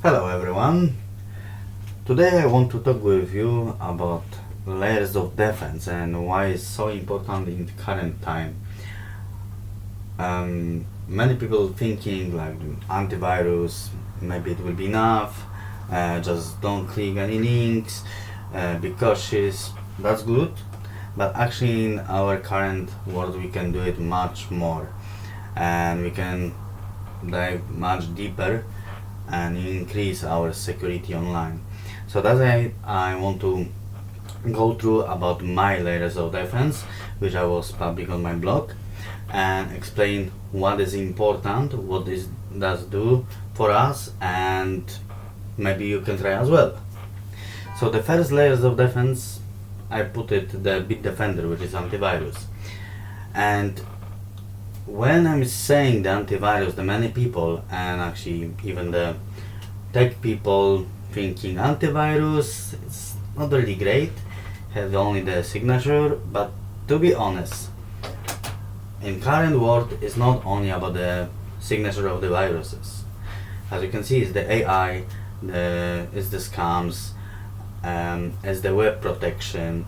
Hello everyone. Today I want to talk with you about layers of defense and why it's so important in the current time. Many people thinking like antivirus, maybe it will be enough. Just don't click any links. Be cautious. That's good, but actually in our current world we can do it much more, and we can dive much deeper and increase our security online. So that's why I want to go through about my layers of defense, which I was public on my blog, and explain what is important, what this does do for us, and maybe you can try as well. So the first layers of defense, I put it the Bitdefender, which is antivirus. And when I'm saying the antivirus, the many people and actually even the tech people thinking antivirus, it's not really great, have only the signature, but to be honest, in current world it's not only about the signature of the viruses. As you can see, it's the AI, it's the scams, it's the web protection.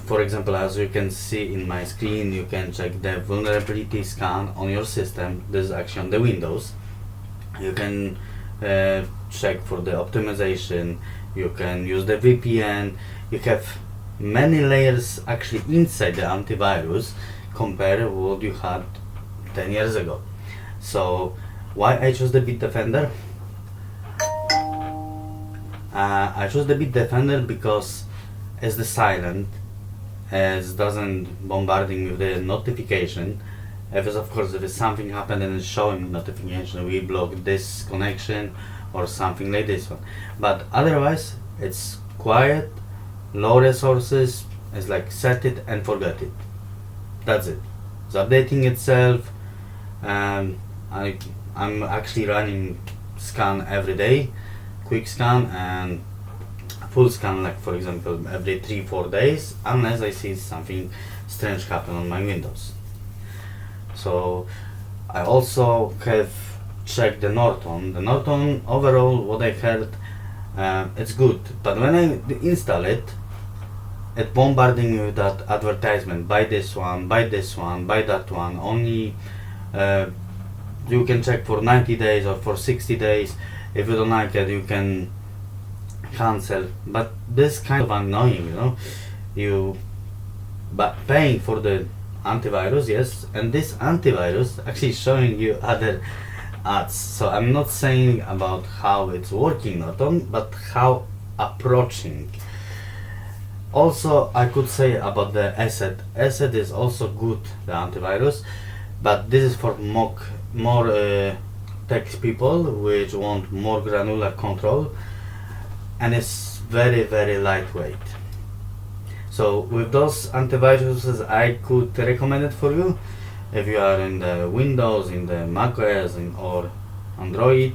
For example, as you can see in my screen, you can check the vulnerability scan on your system. This is actually on the Windows. You can check for the optimization. You can use the VPN. You have many layers actually inside the antivirus compared to what you had 10 years ago. So why I chose the Bitdefender? I chose the Bitdefender because it's the silent, as doesn't bombarding with the notification. If it's, of course, if it's something happened and it's showing notification, we block this connection or something like this one. But otherwise, it's quiet, low resources. It's like set it and forget it. That's it. It's updating itself. I'm actually running scan every day, quick scan and full scan, like for example every 3-4 days, unless I see something strange happen on my Windows. So I also have checked the Norton. The Norton overall, what I heard, it's good, but when I install it, it bombarding me with that advertisement: buy this one, buy this one, buy that one. Only you can check for 90 days or for 60 days. If you don't like it, you can cancel. But this kind of annoying, you but paying for the antivirus, yes, and this antivirus actually showing you other ads. So I'm not saying about how it's working, not on, but how approaching. Also, I could say about the Asset. Asset is also good, the antivirus, but this is for more tech people which want more granular control, and it's very lightweight. So with those antiviruses, I could recommend it for you if you are in the Windows, in the macOS, or Android.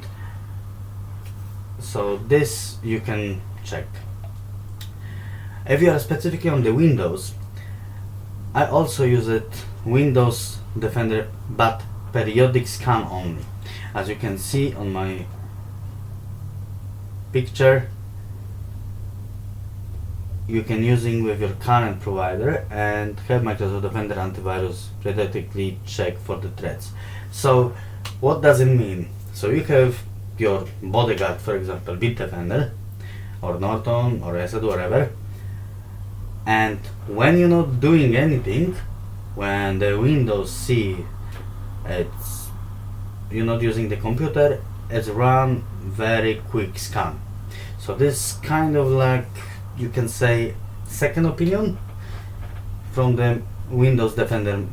So this you can check. If you are specifically on the Windows, I also use it Windows Defender, but periodic scan only. As you can see on my picture, you can using with your current provider and have Microsoft Defender antivirus periodically check for the threats. So what does it mean? So you have your bodyguard, for example, Bitdefender or Norton or Asset, whatever, and when you're not doing anything, when the Windows see it's you're not using the computer, it's run very quick scan. So this kind of like, you can say, second opinion from the Windows Defender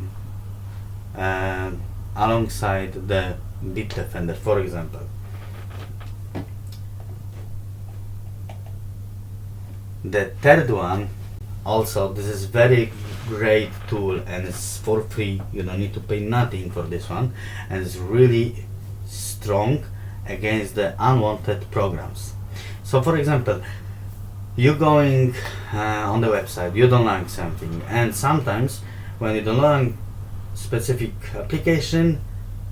alongside the Bitdefender, for example. The third one, also this is very great tool and it's for free. You don't need to pay nothing for this one, and it's really strong against the unwanted programs. So for example, you going on the website, you don't like something, and sometimes when you don't like specific application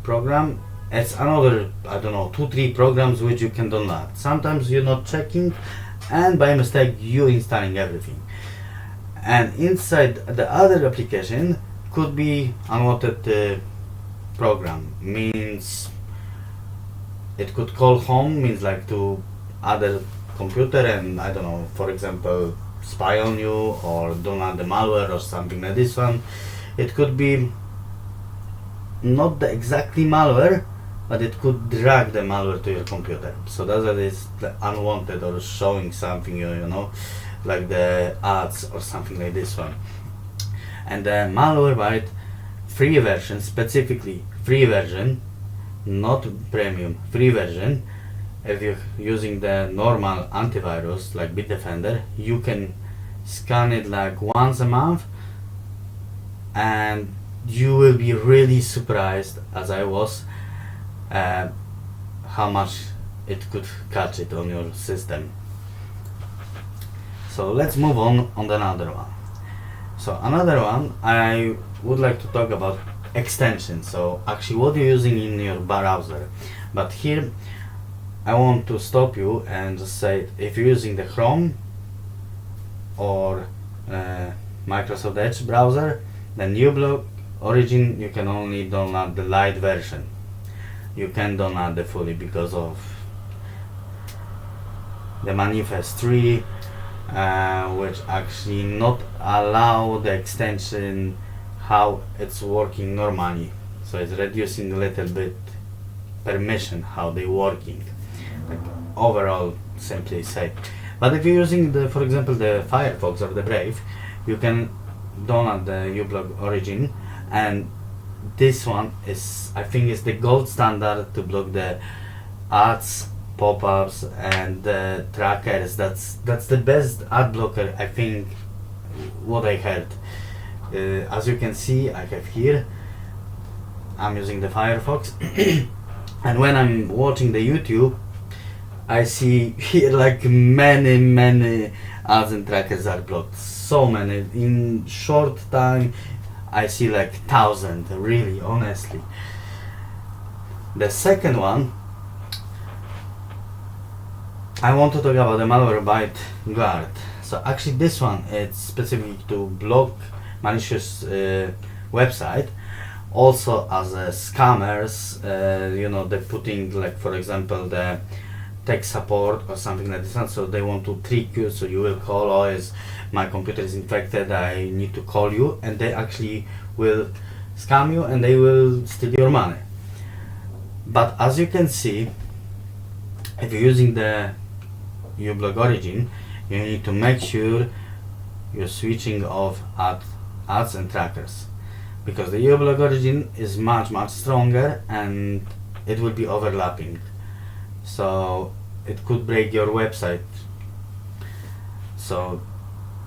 program, it's another, I don't know, 2-3 programs which you can download. Sometimes you're not checking, and by mistake you installing everything. And inside the other application could be unwanted program. Means it could call home, means like to other computer, and I don't know, for example, spy on you or download the malware or something like this one. It could be not the exactly malware, but it could drag the malware to your computer. So that is the unwanted or showing something, you know, like the ads or something like this one. And the Malwarebytes free version, specifically free version, not premium, free version. If you're using the normal antivirus like Bitdefender, you can scan it like once a month, and you will be really surprised, as I was, how much it could catch it on your system. So let's move on another one. So another one I would like to talk about extensions. So actually what you're using in your browser. But here I want to stop you and just say, if you're using the Chrome or Microsoft Edge browser, then uBlock Origin you can only download the light version. You can download the fully because of the Manifest 3, which actually not allow the extension how it's working normally. So it's reducing a little bit permission how they working. Like overall, simply say. But if you're using the, for example, the Firefox or the Brave, you can download the uBlock Origin, and this one is, I think, is the gold standard to block the ads, pop-ups, and the trackers. That's the best ad blocker, I think, what I heard. As you can see, I have here, I'm using the Firefox, and when I'm watching the YouTube, I see here like many ads and trackers are blocked. So many in short time. I see like 1,000, really, honestly. The second one, I want to talk about the Malwarebytes Guard. So actually this one is specific to block malicious website. Also as scammers, you know, they're putting, like, for example, the tech support or something like this, so they want to trick you, so you will call, oh, my computer is infected, I need to call you, and they actually will scam you and they will steal your money. But as you can see, if you're using the uBlock Origin, you need to make sure you're switching off ads and trackers, because the uBlock Origin is much stronger and it will be overlapping, so it could break your website. So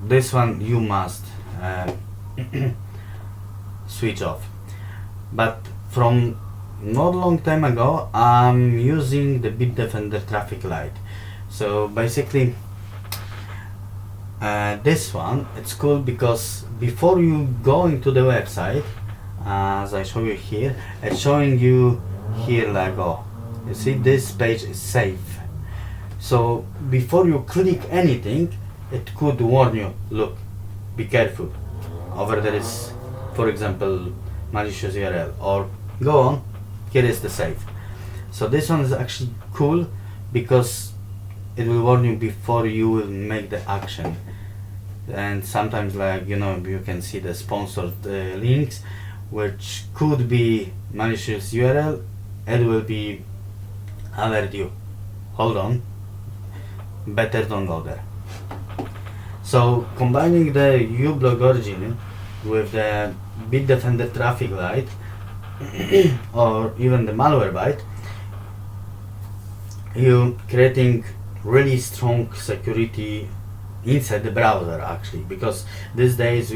this one you must switch off. But from not long time ago, I'm using the Bitdefender Traffic Light. So basically this one, it's cool because before you go into the website, as I show you here, it's showing you here like, oh, you see this page is safe. So before you click anything, it could warn you, look, be careful, over there is, for example, malicious URL, or go on, here is the safe. So this one is actually cool because it will warn you before you will make the action. And sometimes, like, you know, you can see the sponsored links which could be malicious URL. It will be alert you, hold on, better don't go there. So combining the uBlock Origin with the Bitdefender Traffic Light or even the Malwarebytes, you creating really strong security inside the browser, actually, because these days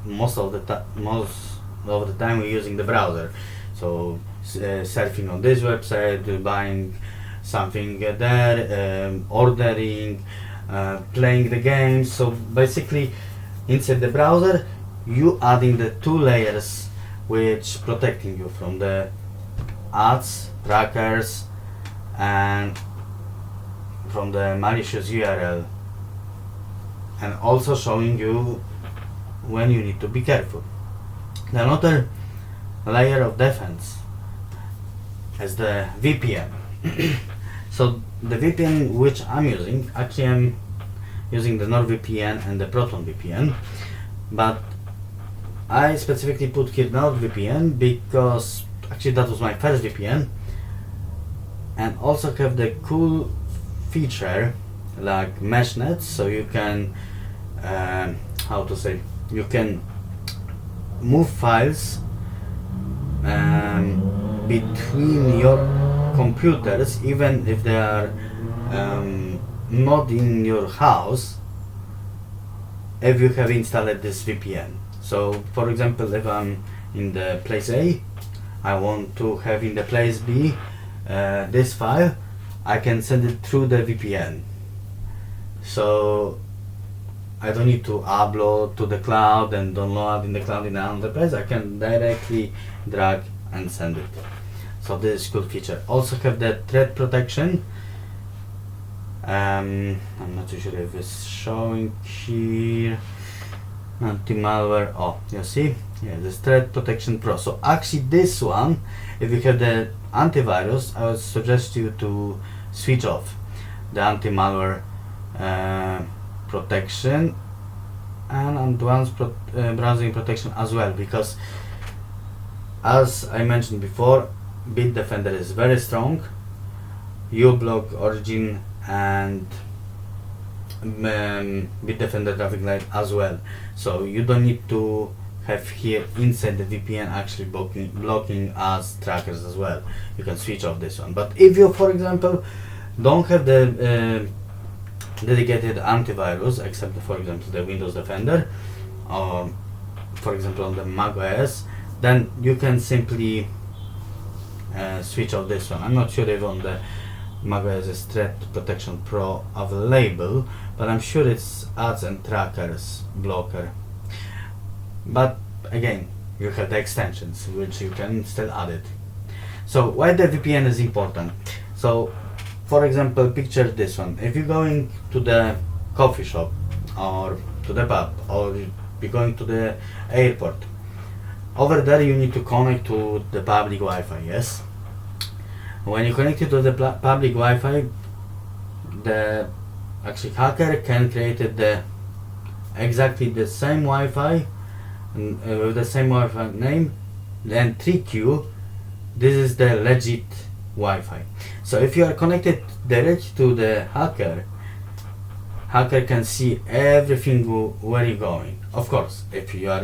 most of the time we're using the browser. So surfing on this website, buying something there, ordering, playing the game. So basically inside the browser you adding the two layers which protecting you from the ads trackers and from the malicious URL, and also showing you when you need to be careful. Another layer of defense is the VPN. So the VPN which I'm using, actually I'm using the NordVPN and the ProtonVPN, but I specifically put here NordVPN because actually that was my first VPN, and also have the cool feature like meshnet, so you can you can move files between your computers even if they are not in your house if you have installed this VPN. So for example, if I'm in the place A, I want to have in the place B this file, I can send it through the VPN. So I don't need to upload to the cloud and download in the cloud in another place. I can directly drag and send it. So this is good feature. Also have the threat protection. I'm not too sure if it's showing here. Anti-malware. Oh, you see? Yeah, this Threat Protection Pro. So actually this one, if you have the antivirus, I would suggest you to switch off the anti-malware protection and advanced browsing protection as well, because as I mentioned before, Bitdefender is very strong. uBlock Origin and Bitdefender Traffic Light as well. So you don't need to have here inside the VPN actually blocking as trackers as well. You can switch off this one. But if you, for example, don't have the dedicated antivirus, except for example the Windows Defender, or for example on the Mac OS, then you can simply switch off this one. I'm not sure if on the Mac OS is Threat Protection Pro available, but I'm sure it's ads and trackers blocker. But again, you have the extensions which you can still add it. So why the VPN is important? So for example, picture this one. If you're going to the coffee shop or to the pub or you're going to the airport, over there you need to connect to the public Wi-Fi, yes? When you connect it to the public Wi-Fi, the actually hacker can create exactly the same Wi-Fi with the same Wi-Fi name, then trick you. This is the legit Wi-Fi. So if you are connected directly to the hacker can see everything where you're going. Of course, if you're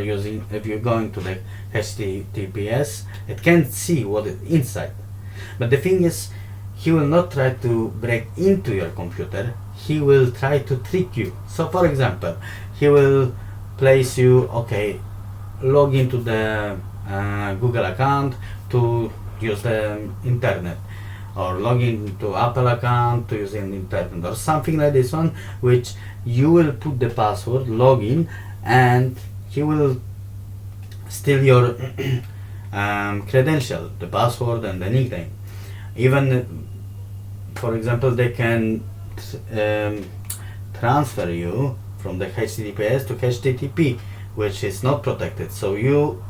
going to the HTTPS, it can't see what is inside. But the thing is, he will not try to break into your computer. He will try to trick you. So for example, he will place you, okay, log into the Google account to use the internet, or log into Apple account to use the internet, or something like this one, which you will put the password, log in, and he will steal your credential, the password and the nickname. Even for example, they can transfer you from the HTTPS to HTTP, which is not protected. So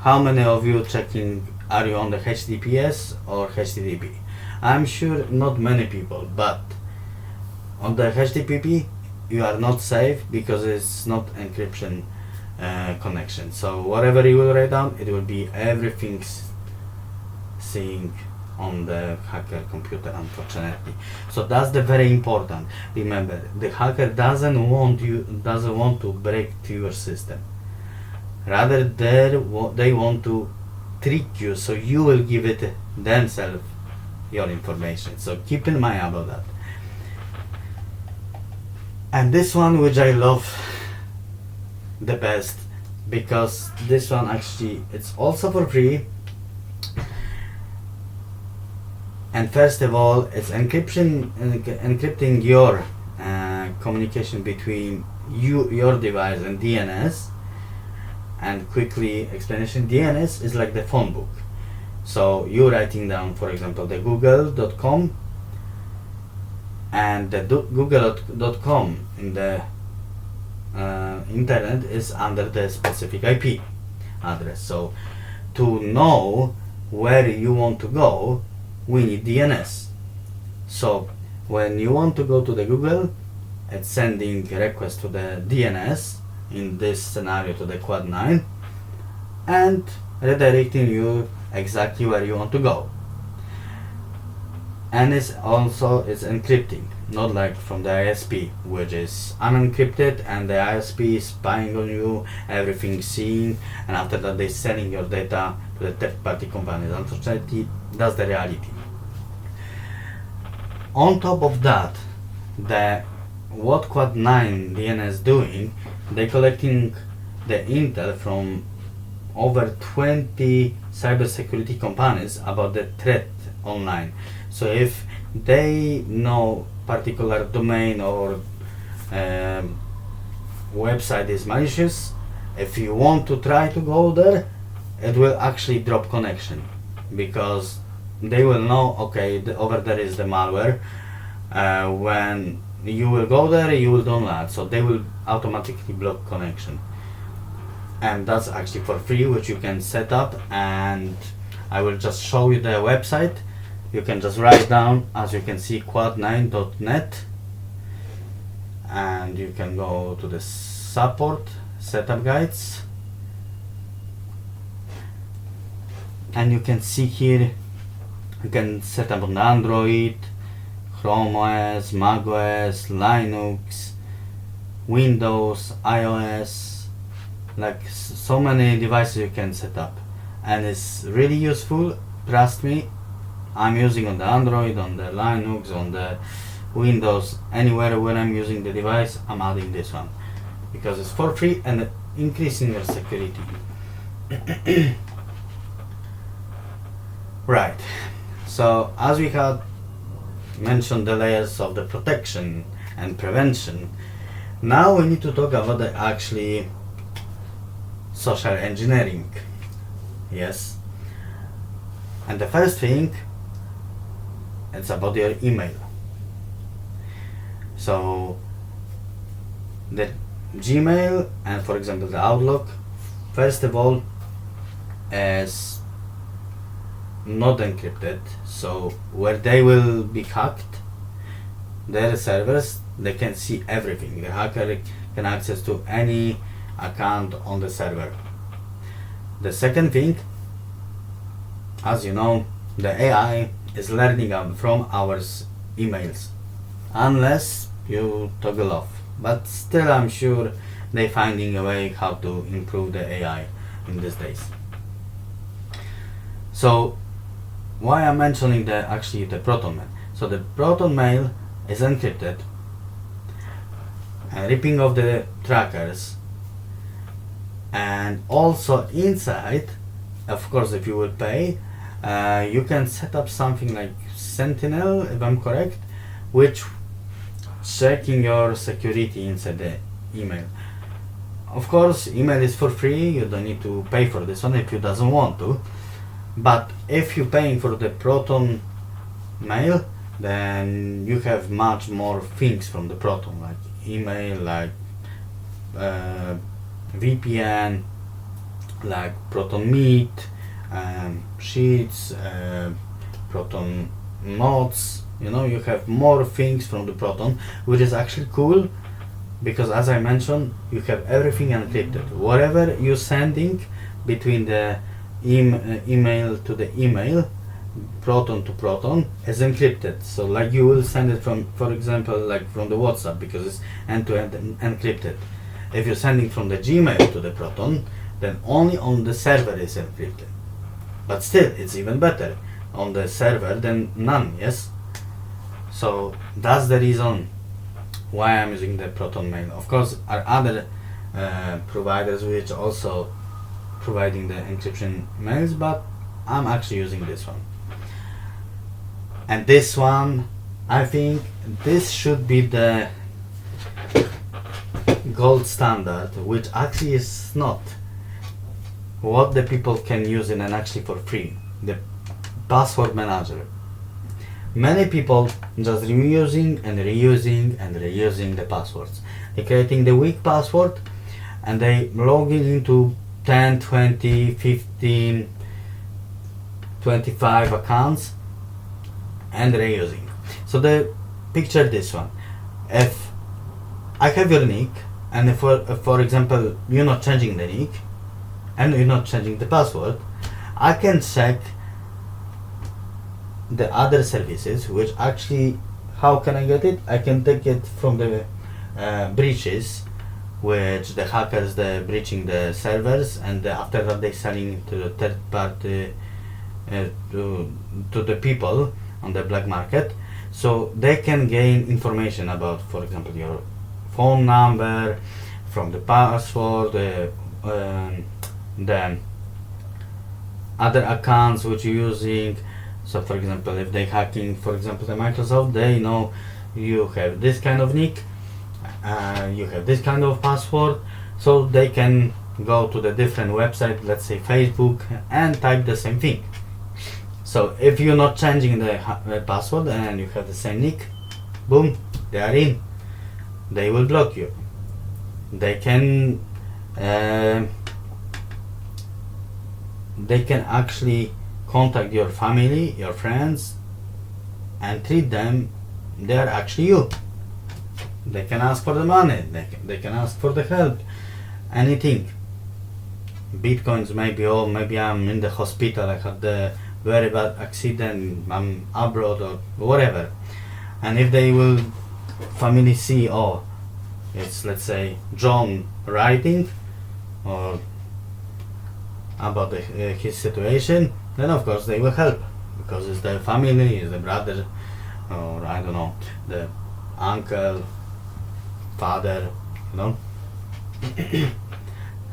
how many of you checking, are you on the HTTPS or HTTP? I'm sure not many people, but on the HTTP you are not safe because it's not encryption connection. So whatever you will write down, it will be everything seeing on the hacker computer, unfortunately. So that's the very important. Remember, the hacker doesn't want to break to your system. Rather, they want to trick you, so you will give it themselves your information. So keep in mind about that. And this one, which I love the best, because this one actually, it's also for free. And first of all, it's encrypting your communication between your device and DNS. And quickly explanation, DNS is like the phone book. So you writing down, for example, the google.com, and the google.com in the internet is under the specific IP address. So to know where you want to go, we need DNS. So when you want to go to the Google, it's sending a request to the DNS, in this scenario to the Quad 9, and redirecting you exactly where you want to go. And it's encrypting, not like from the ISP, which is unencrypted, and the ISP is spying on you, everything seeing, and after that they're selling your data to the third-party companies. Unfortunately, that's the reality. On top of that, what Quad 9 DNS doing, they're collecting the intel from over 20 cybersecurity companies about the threat online. So if they know particular domain or website is malicious, if you want to try to go there, it will actually drop connection, because they will know, okay, over there is the malware. When you will go there, you will download, so they will automatically block connection. And that's actually for free, which you can set up, and I will just show you the website. You can just write down, as you can see, quad9.net, and you can go to the support setup guides, and you can see here you can set up on Android, Chrome OS, Mac OS, Linux, Windows, iOS, like so many devices you can set up, and it's really useful. Trust me, I'm using on the Android, on the Linux, on the Windows, anywhere when I'm using the device, I'm adding this one because it's for free and increasing your security. Right, so as we had mentioned the layers of the protection and prevention, now we need to talk about the actually social engineering. Yes, and the first thing, it's about your email. So the Gmail and, for example, the Outlook, first of all, is not encrypted, so where they will be hacked, their servers, they can see everything. The hacker can access to any account on the server. The second thing, as you know, the AI is learning from our emails, unless you toggle off, but still I'm sure they're finding a way how to improve the AI in these days. So why I'm mentioning the Proton Mail. So the Proton Mail is encrypted, ripping off the trackers, and also inside, of course, if you will pay, you can set up something like Sentinel, if I'm correct, which checking your security inside the email. Of course, email is for free, you don't need to pay for this one if you doesn't want to. But if you're paying for the Proton Mail, then you have much more things from the Proton, like email, like VPN, like Proton Meet, Sheets, Proton Notes. You know, you have more things from the Proton, which is actually cool, because as I mentioned, you have everything encrypted. Whatever you're sending between the email to the email, Proton to Proton, is encrypted. So like you will send it from, for example, like from the WhatsApp, because it's end-to-end encrypted. If you're sending from the Gmail to the Proton, then only on the server is encrypted. But still, it's even better on the server than none, yes? So that's the reason why I'm using the Proton Mail. Of course, are other providers which also providing the encryption mails, but I'm actually using this one. And this one, I think this should be the gold standard, which actually is not what the people can use it and actually for free. The password manager. Many people just reusing and reusing and reusing the passwords. They're creating the weak password and they logging into 10, 20, 15, 25 accounts and reusing. So picture this one. If I have your nick and if for example you're not changing the nick and you're not changing the password, I can check the other services, which actually, how can I get it? I can take it from the breaches, which the hackers they're breaching the servers, and after that they selling to the third party to the people on the black market, so they can gain information about, for example, your phone number, from the password, the other accounts which you're using. So for example, if they hacking, for example, the Microsoft, they know you have this kind of nick, you have this kind of password, so they can go to the different website, let's say Facebook, and type the same thing. So if you're not changing the password and you have the same nick, boom, they are in. They will block you. They can actually contact your family, your friends, and treat them they are actually you. They can ask for the money, they can ask for the help, anything. Bitcoins maybe, oh maybe I'm in the hospital, I had the very bad accident, I'm abroad or whatever. And if they will family see, oh it's, let's say, John writing or about his situation, then of course they will help, because it's the family, it's the brother, or I don't know, the uncle, father, you know.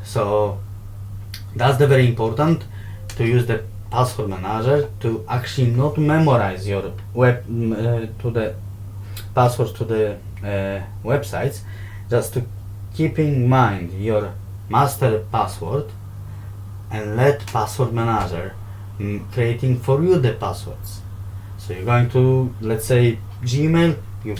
So that's the very important, to use the password manager to actually not memorize your web to the passwords to the websites, just to keep in mind your master password and let password manager creating for you the passwords. So you're going to, let's say, Gmail, your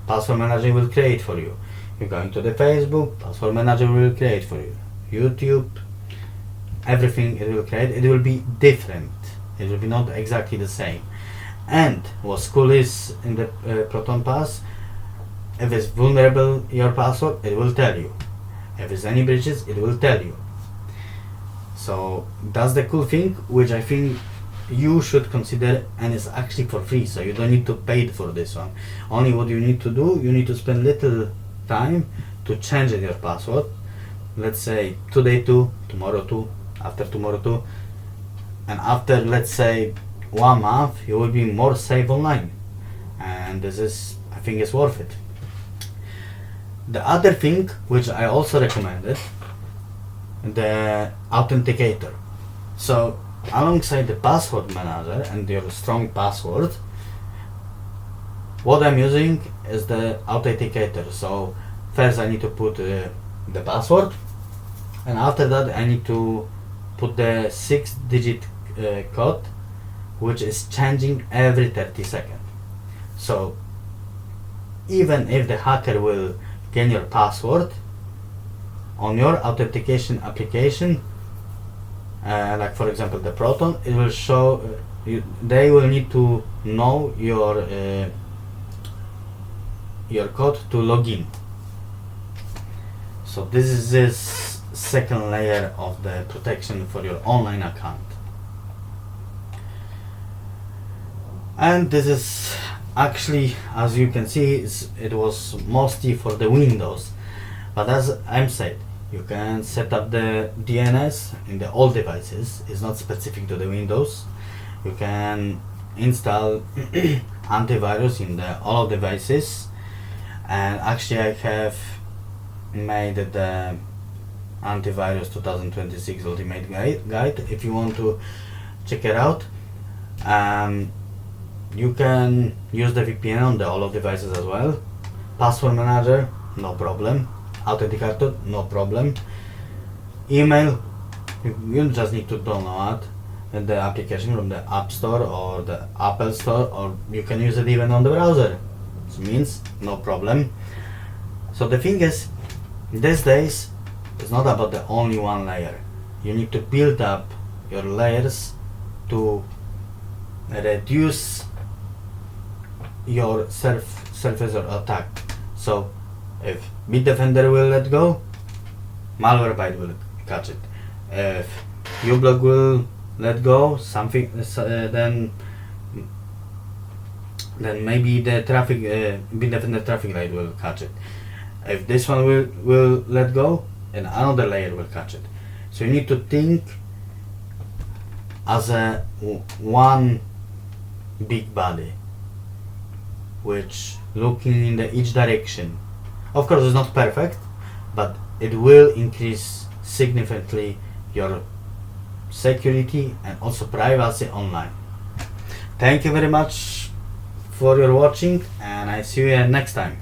password manager will create for you. You're going to the Facebook, password manager will create for you. YouTube, everything it will create, it will be different. It will be not exactly the same. And what's cool is in the Proton Pass, if it's vulnerable your password, it will tell you. If there's any breaches, it will tell you. So that's the cool thing, which I think you should consider, and it's actually for free, so you don't need to pay for this one. Only what you need to do, you need to spend little time to change your password. Let's say today 2, tomorrow 2, after tomorrow 2, and after, let's say, 1 month, you will be more safe online, and this is, I think, is worth it. The other thing which I also recommended, the authenticator. So alongside the password manager and your strong password, what I'm using is the authenticator. So first I need to put the password, and after that I need to put the 6-digit code, which is changing every 30 seconds. So even if the hacker will gain your password on your authentication application, like for example the Proton, it will show they will need to know your code to log in. So this is this second layer of the protection for your online account. And this is actually, as you can see, it was mostly for the Windows, but as I'm said, you can set up the DNS in the all devices. It's not specific to the Windows. You can install antivirus in the all devices, and actually I have made the antivirus 2026 ultimate guide if you want to check it out. You can use the VPN on the all of devices as well. Password manager, no problem. Authenticator, no problem. Email, you just need to download the application from the App Store or the Apple Store, or you can use it even on the browser. So means no problem. So the thing is, these days it's not about the only one layer. You need to build up your layers to reduce your surface or attack. So if Bitdefender will let go, Malwarebytes will catch it. If uBlock will let go, something then maybe the traffic Bitdefender traffic light will catch it. If this one will let go, then another layer will catch it. So you need to think as a one big body, which looking in each direction. Of course, it's not perfect, but it will increase significantly your security and also privacy online. Thank you very much for your watching, and I see you next time.